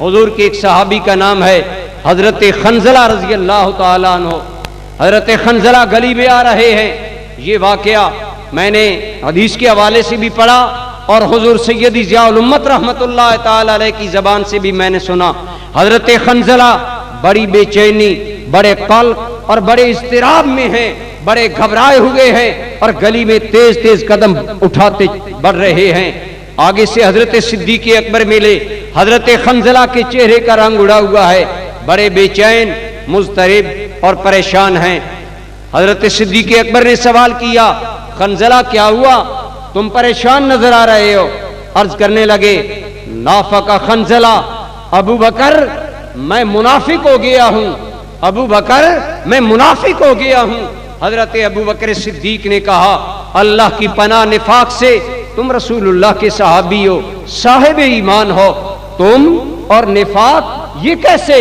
हुजूर के एक सहाबी का नाम है हजरत खंजला रज़ी अल्लाह ताला अन्हु। हजरत खंजला गली में आ रहे हैं। ये वाकया मैंने हदीस के हवाले से भी पढ़ा और हुजूर सैयदी ज़ियाउल उम्मत रहमतुल्लाह ताला अलैह की ज़बान से भी मैंने सुना। हजरत खंजला बड़ी बेचैनी, बड़े कल्ब और बड़े इस्तिराब में हैं, बड़े घबराए हुए हैं और गली में तेज तेज कदम उठाते बढ़ रहे हैं। आगे से हजरत सिद्दीक़ अकबर मिले। हजरत खंजला के चेहरे का रंग उड़ा हुआ है, बड़े बेचैन, मुज़तरिब और परेशान हैं। हजरत सिद्दीक़ अकबर ने सवाल किया, खंजला क्या हुआ, तुम परेशान नजर आ रहे हो? अर्ज करने लगे, नाफका खंजला, अबू बकर मैं मुनाफिक हो गया हूं, अबू बकर मैं मुनाफिक हो गया हूं। हजरत अबू बकर सिद्दीक ने कहा, अल्लाह की पनाह निफाक से, तुम रसूलुल्लाह के सहाबी हो, साहिब ईमान हो, तुम और निफाक ये कैसे?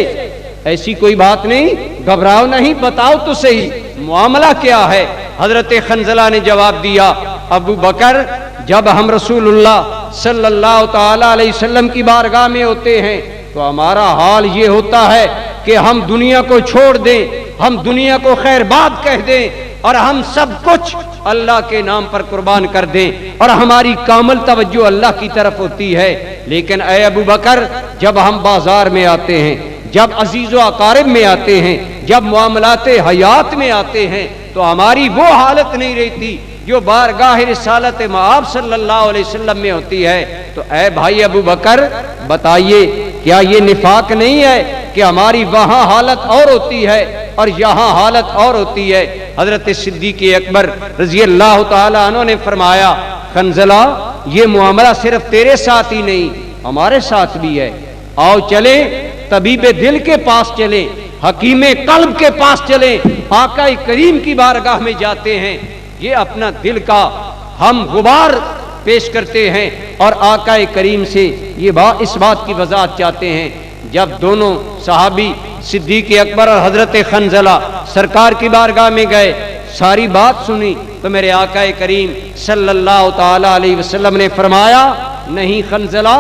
ऐसी कोई बात नहीं, घबराओ नहीं, बताओ तो सही मामला क्या है। हजरत खंजला ने जवाब दिया, अबू बकर जब हम रसूलुल्लाह सल्लल्लाहु ताला अलैहि वसल्लम की बारगाह में होते हैं तो हमारा हाल ये होता है कि हम दुनिया को छोड़ दें, हम दुनिया को खैरबाद कह दें और हम सब कुछ अल्लाह के नाम पर कुर्बान कर दें और हमारी कामल तवज्जो अल्लाह की तरफ होती है। लेकिन ऐ अबू बकर जब हम बाजार में आते हैं, जब अजीज़ व अकारिब में आते हैं, जब मामलाते हयात में आते हैं तो हमारी वो हालत नहीं रहती जो बारगाह रिसालत मआब सल्लल्लाहु अलैहि वसल्लम में होती है। तो ऐ भाई अबू बकर बताइए, क्या ये निफाक नहीं है कि हमारी वहां हालत और होती है और यहाँ हालत और होती है? हजरत सिद्दीक़ अकबर रज़ी अल्लाह ताला अन्हु ने फरमाया, खंजला ये मामला सिर्फ तेरे साथ ही नहीं हमारे साथ भी है। आओ चले तबीब दिल के पास चले, हकीमे कल्ब के पास चले, आका करीम की बारगाह में जाते हैं। ये अपना दिल का हम गुबार पेश करते हैं और आका करीम से ये इस बात की वजाहत चाहते हैं। जब दोनों सहाबी सिद्दीक़ अकबर और हजरत खंजला सरकार की बारगाह में गए, सारी बात सुनी तो मेरे आका करीम सल्लल्लाहु ताला अलैहि वसल्लम ने फरमाया, नहीं खंजला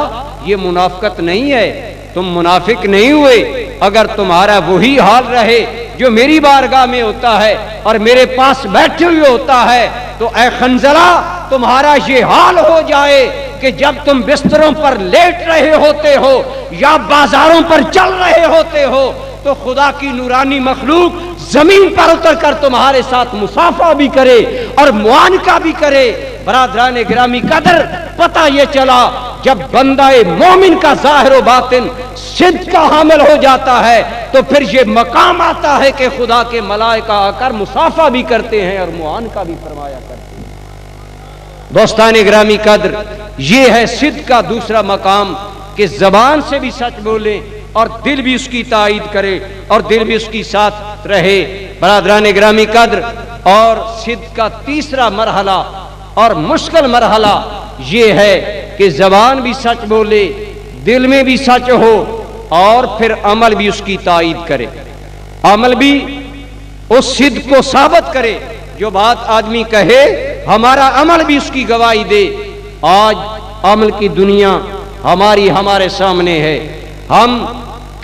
ये मुनाफिकत नहीं है, तुम मुनाफिक नहीं हुए। अगर तुम्हारा वही हाल रहे जो मेरी बारगाह में होता है और मेरे पास बैठे हुए होता है तो ऐ खंजला तुम्हारा ये हाल हो जाए कि जब तुम बिस्तरों पर लेट रहे होते हो या बाजारों पर चल रहे होते हो तो खुदा की नूरानी मखलूक जमीन पर उतर कर तुम्हारे साथ मुसाफा भी करे और मुआनका भी करे। बरादरान गिरामी कदर, पता ये चला जब बंदाए मोमिन का ज़ाहिर व बातिन सिद्क़ का हामिल हो जाता है तो फिर ये मकाम आता है कि खुदा के मलाइका आकर मुसाफा भी करते हैं और मुआनका भी फरमाया करते हैं। दोस्तान गिरामी कदर, ये है सिद्क़ का दूसरा मकाम कि जबान से भी सच बोले और दिल भी उसकी ताईद करे और दिल भी उसकी साथ रहे। बरादरान गिरामी कदर, और सिद्क़ का तीसरा मरहला और मुश्किल मरहला ये है कि जबान भी सच बोले, दिल में भी सच हो और फिर अमल भी उसकी ताईद करे, अमल भी उस सिद्क़ को साबित करे। जो बात आदमी कहे हमारा अमल भी उसकी गवाही दे। आज अमल की दुनिया हमारे सामने है। हम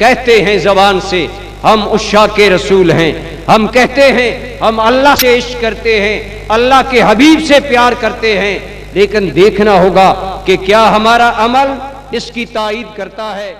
कहते हैं जबान से हम उश्शा के रसूल हैं, हम कहते हैं हम अल्लाह से इश्क करते हैं, अल्लाह के हबीब से प्यार करते हैं, लेकिन देखना होगा कि क्या हमारा अमल इसकी ताईद करता है।